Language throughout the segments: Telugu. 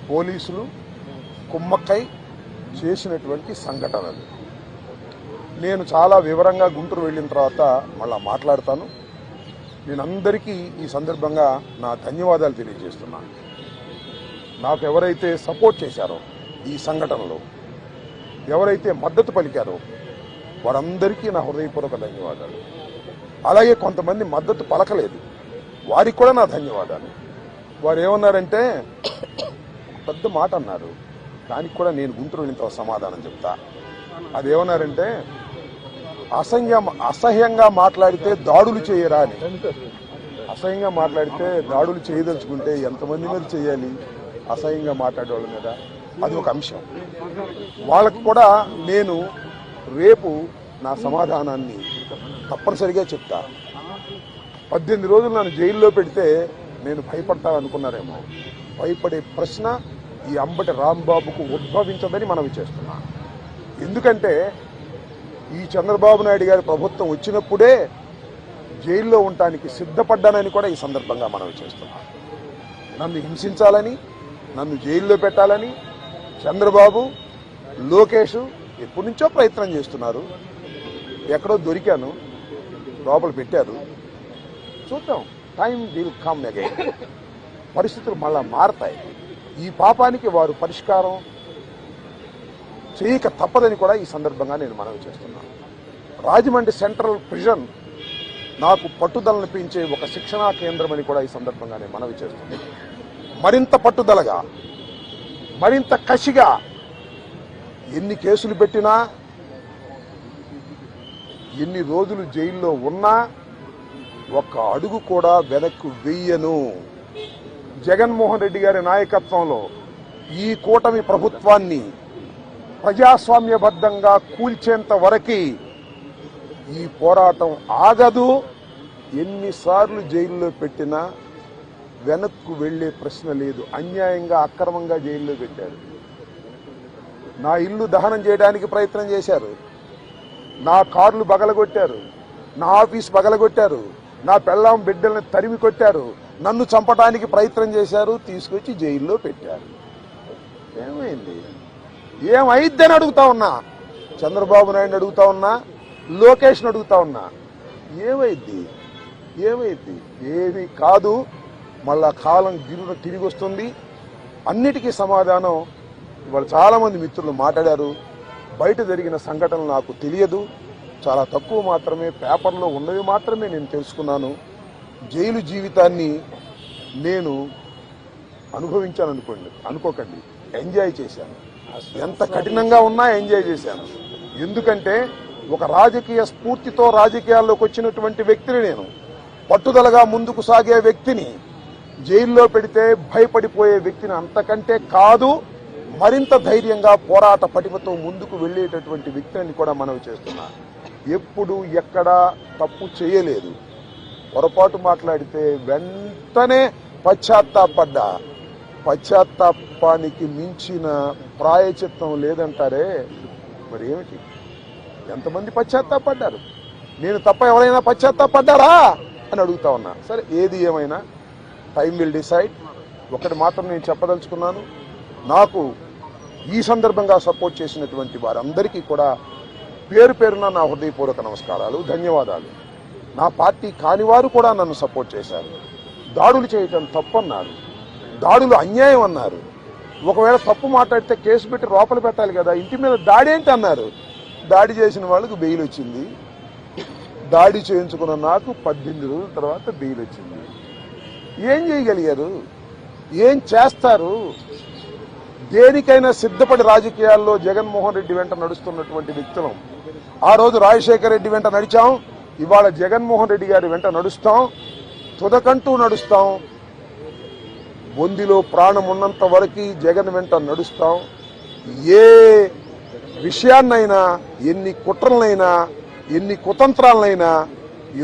పోలీసులు కుమ్మక్కై చేసినటువంటి సంఘటనలు. నేను చాలా వివరంగా గుంటూరు వెళ్ళిన తర్వాత మళ్ళా మాట్లాడతాను. నేను అందరికీ ఈ సందర్భంగా నా ధన్యవాదాలు తెలియజేస్తున్నాను. నాకు ఎవరైతే సపోర్ట్ చేశారో ఈ సంఘటనలో, ఎవరైతే మద్దతు పలికారో వారందరికీ నా హృదయపూర్వక ధన్యవాదాలు. అలాగే కొంతమంది మద్దతు పలకలేదు, వారికి కూడా నా ధన్యవాదాలు. వారు ఏమన్నారంటే పెద్ద మాట అన్నారు, దానికి కూడా నేను గుంటూరు వెళ్ళిన సమాధానం చెప్తా. అదేమన్నారంటే అసహ్యంగా మాట్లాడితే దాడులు చేయరా అని. అసహ్యంగా మాట్లాడితే దాడులు చేయదలుచుకుంటే ఎంతమంది మీద చేయాలి? అసహ్యంగా మాట్లాడే వాళ్ళ మీద. అది ఒక అంశం. వాళ్ళకు కూడా నేను రేపు నా సమాధానాన్ని తప్పనిసరిగా చెప్తా. 18 రోజులు నన్ను జైల్లో పెడితే నేను భయపడతాననుకున్నారేమో. భయపడే ప్రశ్న ఈ అంబటి రాంబాబుకు ఉద్భవించదని మనవి చేస్తున్నా. ఎందుకంటే ఈ చంద్రబాబు నాయుడు గారి ప్రభుత్వం వచ్చినప్పుడే జైల్లో ఉండటానికి సిద్ధపడ్డానని కూడా ఈ సందర్భంగా మనవి చేస్తున్నా. నన్ను హింసించాలని, నన్ను జైల్లో పెట్టాలని చంద్రబాబు, లోకేష్ ఎప్పటి నుంచో ప్రయత్నం చేస్తున్నారు. ఎక్కడో దొరికాను, లోపల పెట్టారు. చూద్దాం, టైం విల్ కమ్ అగైన్. పరిస్థితులు మళ్ళా మారతాయి. ఈ పాపానికి వారు పరిష్కారం చేయక తప్పదని కూడా ఈ సందర్భంగా నేను మనవి చేస్తున్నాను. రాజమండ్రి సెంట్రల్ ప్రిజన్ నాకు పట్టుదలను పెంచే ఒక శిక్షణా కేంద్రం అని కూడా ఈ సందర్భంగా నేను మనవి చేస్తున్నాను. మరింత పట్టుదలగా, మరింత కసిగా ఎన్ని కేసులు పెట్టినా, ఎన్ని రోజులు జైల్లో ఉన్నా ఒక్క అడుగు కూడా వెనక్కు వెయ్యను. జగన్మోహన్ రెడ్డి గారి నాయకత్వంలో ఈ కూటమి ప్రభుత్వాన్ని ప్రజాస్వామ్యబద్ధంగా కూల్చేంత వరకు ఈ పోరాటం ఆగదు. ఎన్నిసార్లు జైల్లో పెట్టినా వెనక్కు వెళ్లే ప్రశ్న లేదు. అన్యాయంగా, అక్రమంగా జైల్లో పెట్టారు. నా ఇల్లు దహనం చేయడానికి ప్రయత్నం చేశారు, నా కార్లు బగలగొట్టారు, నా ఆఫీస్ బగలగొట్టారు, నా పెళ్ళాం బిడ్డల్ని తరిమి కొట్టారు, నన్ను చంపడానికి ప్రయత్నం చేశారు, తీసుకొచ్చి జైల్లో పెట్టారు. ఏమైంది? ఏమైద్దని అడుగుతా ఉన్నా. చంద్రబాబు నాయుడు అడుగుతా ఉన్నా, లోకేష్ని అడుగుతా ఉన్నా. ఏమైద్ది? ఏమైద్ది? ఏమీ కాదు. మళ్ళా కాలం గిరున తిరిగి వస్తుంది. అన్నిటికీ సమాధానం ఇవాళ చాలామంది మిత్రులు మాట్లాడారు. బయట జరిగిన సంఘటనలు నాకు తెలియదు, చాలా తక్కువ మాత్రమే, పేపర్లో ఉన్నవి మాత్రమే నేను తెలుసుకున్నాను. జైలు జీవితాన్ని నేను అనుకోకండి, ఎంజాయ్ చేశాను. ఎంత కఠినంగా ఉన్నా ఎంజాయ్ చేశాను. ఎందుకంటే ఒక రాజకీయ స్ఫూర్తితో రాజకీయాల్లోకి వచ్చినటువంటి వ్యక్తిని నేను, పట్టుదలగా ముందుకు సాగే వ్యక్తిని జైల్లో పెడితే భయపడిపోయే వ్యక్తిని అంతకంటే కాదు, మరింత ధైర్యంగా పోరాట పటిమతో ముందుకు వెళ్లేటటువంటి వ్యక్తిని కూడా మనవి చేస్తున్నా. ఎప్పుడు ఎక్కడా తప్పు చేయలేదు. పొరపాటు మాట్లాడితే వెంటనే పశ్చాత్తాపడ్డా. పశ్చాత్తాపానికి మించిన ప్రాయచిత్తం లేదంటారే, మరి ఏమిటి? ఎంతమంది పశ్చాత్తాపడ్డారు? నేను తప్ప ఎవరైనా పశ్చాత్తాపడ్డారా అని అడుగుతా ఉన్నా. సరే, ఏది ఏమైనా టైం విల్ డిసైడ్. ఒకటి మాత్రం నేను చెప్పదలుచుకున్నాను, నాకు ఈ సందర్భంగా సపోర్ట్ చేసినటువంటి వారందరికీ కూడా పేరు పేరున నా హృదయపూర్వక నమస్కారాలు, ధన్యవాదాలు. నా పార్టీ కానివారు కూడా నన్ను సపోర్ట్ చేశారు. దాడులు చేయటం తప్పన్నారు, దాడులు అన్యాయం అన్నారు. ఒకవేళ తప్పు మాట్లాడితే కేసు పెట్టి లోపల పెట్టాలి కదా, ఇంటి మీద దాడి ఏంటి అన్నారు. దాడి చేసిన వాళ్ళకు బెయిల్ వచ్చింది. దాడి చేయించుకున్న నాకు 18 రోజుల తర్వాత బెయిల్ వచ్చింది. ఏం చేయగలిగారు? ఏం చేస్తారు? దేనికైనా సిద్ధపడి రాజకీయాల్లో జగన్మోహన్ రెడ్డి వెంట నడుస్తున్నటువంటి వ్యక్తులం. ఆ రోజు రాజశేఖర రెడ్డి వెంట నడిచాం, ఇవాళ జగన్మోహన్ రెడ్డి గారి వెంట నడుస్తాం, తుదకంటూ నడుస్తాం. బొందిలో ప్రాణం ఉన్నంత వరకు జగన్ వెంట నడుస్తాం. ఏ విషయాన్నైనా, ఎన్ని కుట్రలనైనా, ఎన్ని కుతంత్రాలనైనా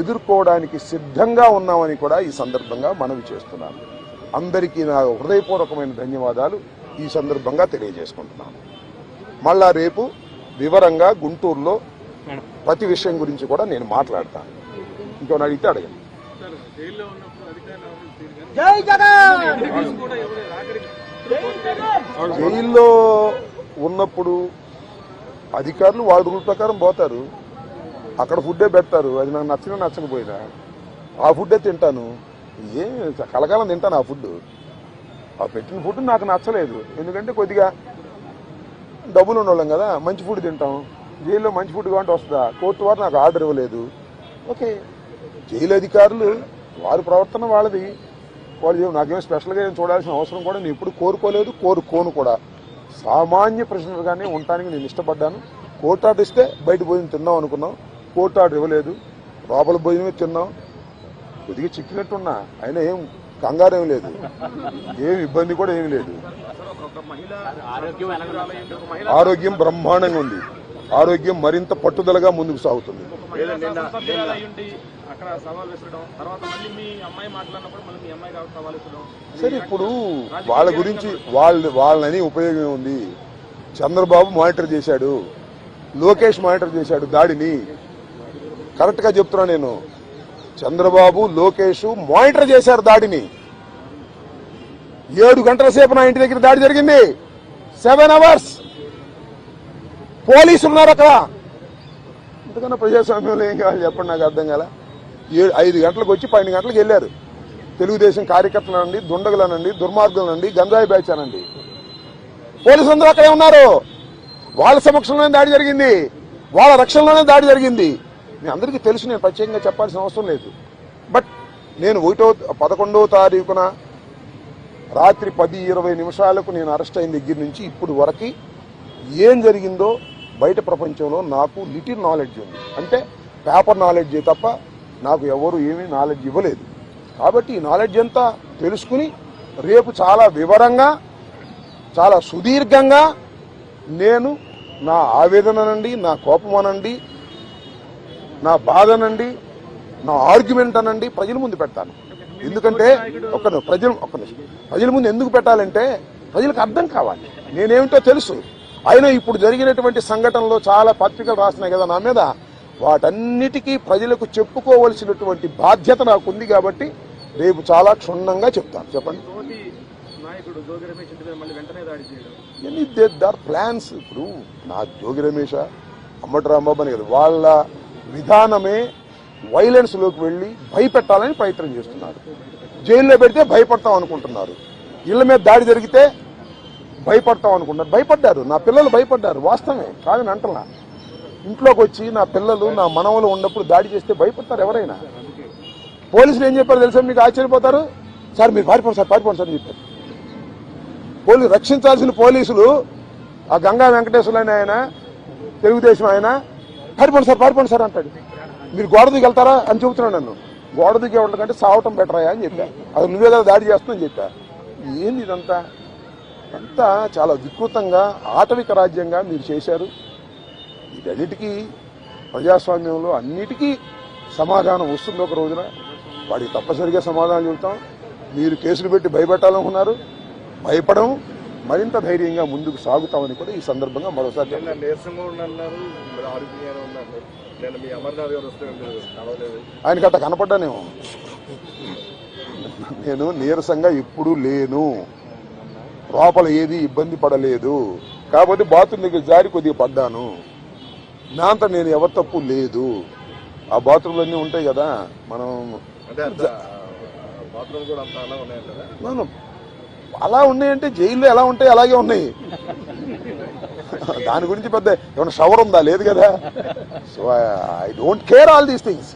ఎదుర్కోవడానికి సిద్ధంగా ఉన్నామని కూడా ఈ సందర్భంగా మనవి చేస్తున్నాను. అందరికీ నా హృదయపూర్వకమైన ధన్యవాదాలు ఈ సందర్భంగా తెలియజేసుకుంటున్నాను. మళ్ళా రేపు వివరంగా గుంటూరులో ప్రతి విషయం గురించి కూడా నేను మాట్లాడతాను. ఇంకోని అడిగితే అడగండి. జై జగన్. జైల్లో ఉన్నప్పుడు అధికారులు వాళ్ళ రూల్ ప్రకారం పోతారు, అక్కడ ఫుడ్డే పెడతారు. అది నాకు నచ్చినా నచ్చకపోయినా ఆ ఫుడ్డే తింటాను. ఏం కలకాలం తింటాను ఆ ఫుడ్. ఆ పెట్టిన ఫుడ్ నాకు నచ్చలేదు, ఎందుకంటే కొద్దిగా డబ్బులు ఉండవాళ్ళం కదా, మంచి ఫుడ్ తింటాం. జైల్లో మంచి ఫుడ్ కావాలంటే వస్తుందా? కోర్టు వారు నాకు ఆర్డర్ ఇవ్వలేదు. ఓకే, జైలు అధికారులు వారి ప్రవర్తన వాళ్ళది, వాళ్ళు నాకేం స్పెషల్గా ఏం చూడాల్సిన అవసరం కూడా నేను ఎప్పుడు కోరుకోలేదు, కోరుకోను కూడా. సామాన్య ప్రశ్నలుగానే ఉండటానికి నేను ఇష్టపడ్డాను. కోర్టు ఆర్డర్ ఇస్తే బయట భోజనం తిన్నాం అనుకున్నాం, కోర్టు ఆర్డర్ ఇవ్వలేదు, లోపల భోజనమే తిన్నాం. కొద్దిగా చిక్కినట్టున్నా, అయినా ఏం కంగారు ఏం లేదు, ఏం ఇబ్బంది కూడా ఏమి లేదు. ఆరోగ్యం బ్రహ్మాండంగా ఉంది, ఆరోగ్యం మరింత పట్టుదలగా ముందుకు సాగుతుంది. సరే, ఇప్పుడు వాళ్ళ గురించి వాళ్ళని ఉపయోగం ఉంది. చంద్రబాబు మానిటర్ చేశాడు, లోకేష్ మానిటర్ చేశాడు దాడిని. కరెక్ట్ గా చెప్తున్నా నేను, చంద్రబాబు లోకేష్ మానిటర్ చేశారు దాడిని. 7 గంటల సేపు నా ఇంటి దగ్గర దాడి జరిగింది. 7 hours పోలీసులు ఉన్నారు అక్కడ. ఇంతకన్నా ప్రజాస్వామ్యంలో ఏం కావాలి చెప్పండి, నాకు అర్థం కాల. 5 గంటలకు వచ్చి 12 గంటలకు వెళ్ళారు. తెలుగుదేశం కార్యకర్తలనండి, దుండగులనండి, దుర్మార్గులనండి, గంజాయి బ్యాచ్ అనండి, పోలీసులందరూ అక్కడే ఉన్నారు. వాళ్ళ సమక్షంలోనే దాడి జరిగింది, వాళ్ళ రక్షణలోనే దాడి జరిగింది. మీ అందరికీ తెలుసు, నేను ప్రత్యేకంగా చెప్పాల్సిన అవసరం లేదు. బట్ నేను 11వ తారీఖున రాత్రి 10:20 నిమిషాలకు నేను అరెస్ట్ అయిన దగ్గర నుంచి ఇప్పుడు వరకు ఏం జరిగిందో బయట ప్రపంచంలో నాకు లిటిల్ నాలెడ్జ్ ఉంది. అంటే పేపర్ నాలెడ్జ్ తప్ప నాకు ఎవరు ఏమీ నాలెడ్జ్ ఇవ్వలేదు. కాబట్టి ఈ నాలెడ్జ్ అంతా తెలుసుకుని రేపు చాలా వివరంగా, చాలా సుదీర్ఘంగా నేను నా ఆవేదననండి, నా కోపం అనండి, నా బాధ అనండి, నా ఆర్గ్యుమెంట్ అనండి ప్రజల ముందు పెడతాను. ఎందుకంటే ప్రజల ముందు ఎందుకు పెట్టాలంటే ప్రజలకు అర్థం కావాలి, నేనేమిటో తెలుసు. అయినా ఇప్పుడు జరిగినటువంటి సంఘటనలో చాలా పత్రికలు రాసినాయి కదా నా మీద, వాటన్నిటికీ ప్రజలకు చెప్పుకోవలసినటువంటి బాధ్యత నాకు ఉంది. కాబట్టి రేపు చాలా క్షుణ్ణంగా చెప్తాను. చెప్పండి, దార్ ప్లాన్స్. ఇప్పుడు నా జోగి రమేష్, అమ్మటి రాంబాబు అని కదా, వాళ్ళ విధానమే వైలెన్స్ లోకి వెళ్లి భయపెట్టాలని ప్రయత్నం చేస్తున్నారు. జైల్లో పెడితే భయపడతాం అనుకుంటున్నారు, ఇళ్ల మీద దాడి జరిగితే భయపడతాం అనుకుంటున్నారు. భయపడ్డారు, నా పిల్లలు భయపడ్డారు, వాస్తవమే కాదని అంటలా. ఇంట్లోకి వచ్చి నా పిల్లలు, నా మనవలు ఉన్నప్పుడు దాడి చేస్తే భయపడతారు ఎవరైనా. పోలీసులు ఏం చెప్పారు తెలుసా, మీకు ఆశ్చర్యపోతారు. సార్ మీరు పారిపోండి సార్, పారిపోండి సార్ అని చెప్పారు. రక్షించాల్సిన పోలీసులు, ఆ గంగా వెంకటేశ్వరులు ఆయన తెలుగుదేశం ఆయన, పారిపోండి సార్ అంటాడు. మీరు గోడ దిగి వెళ్తారా అని చెబుతున్నాడు నన్ను. గోడ దిగే వాళ్ళకంటే సావటం బెటరాయా అని చెప్పా. అది నువ్వే కదా దాడి చేస్తున్నావు చెప్పా. ఏంది ఇదంతా? అంతా చాలా వికృతంగా ఆటవిక రాజ్యంగా మీరు చేశారు. వీటన్నిటికీ ప్రజాస్వామ్యంలో అన్నిటికీ సమాధానం వస్తుంది ఒక రోజున. వాడికి తప్పనిసరిగా సమాధానం చెబుతాం. మీరు కేసులు పెట్టి భయపెట్టాలనుకున్నారు, భయపడం, మరింత ధైర్యంగా ముందుకు సాగుతామని కూడా ఈ సందర్భంగా మరోసారి ఆయనకి అట్ట కనపడ్డానేమో. నేను నీరసంగా ఎప్పుడూ లేను, లోపల ఏది ఇబ్బంది పడలేదు. కాబట్టి బాత్రూమ్ దగ్గర జారి కొద్దిగా పడ్డాను. నా అంతా నేను ఎవరి తప్పు లేదు. ఆ బాత్రూమ్లు అన్నీ ఉంటాయి కదా, మనం అలా ఉన్నాయంటే జైల్లో ఎలా ఉంటాయి అలాగే ఉన్నాయి. దాని గురించి పెద్ద ఏమైనా షవర్ ఉందా? లేదు కదా. So I don't care all these things.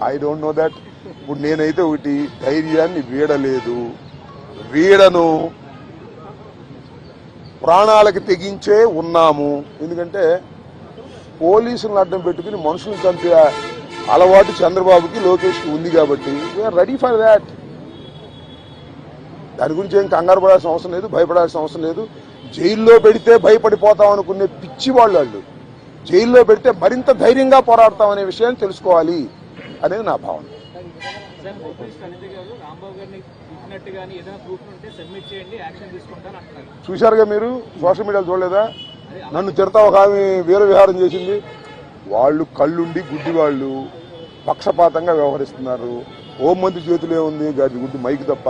I don't know that. ఇప్పుడు నేనైతే ఒకటి, ధైర్యాన్ని వీడలేదు, వీడను, ప్రాణాలకు తెగించే ఉన్నాము. ఎందుకంటే పోలీసులను అడ్డం పెట్టుకుని మనుషులను చంపే అలవాటు చంద్రబాబుకి, లోకేష్కి ఉంది. కాబట్టి వీఆర్ రెడీ ఫర్ దాట్. దాని గురించి ఏం కంగారు పడాల్సిన అవసరం లేదు, భయపడాల్సిన అవసరం లేదు. జైల్లో పెడితే భయపడిపోతాం అనుకునే పిచ్చి వాళ్ళు జైల్లో పెడితే మరింత ధైర్యంగా పోరాడతామనే విషయాన్ని తెలుసుకోవాలి అనేది నా భావన. చూశారుగా మీరు, సోషల్ మీడియాలో చూడలేదా? నన్ను తిడతా ఒక ఆమె వీర విహారం చేసింది. వాళ్ళు కళ్ళుండి గుడ్డి వాళ్ళు, పక్షపాతంగా వ్యవహరిస్తున్నారు. హోంమంత్రి చేతిలో ఉంది గారి గుడ్డి మైక్ తప్ప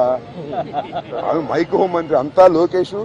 మైక్ హోంమంత్రి అంతా లోకేష్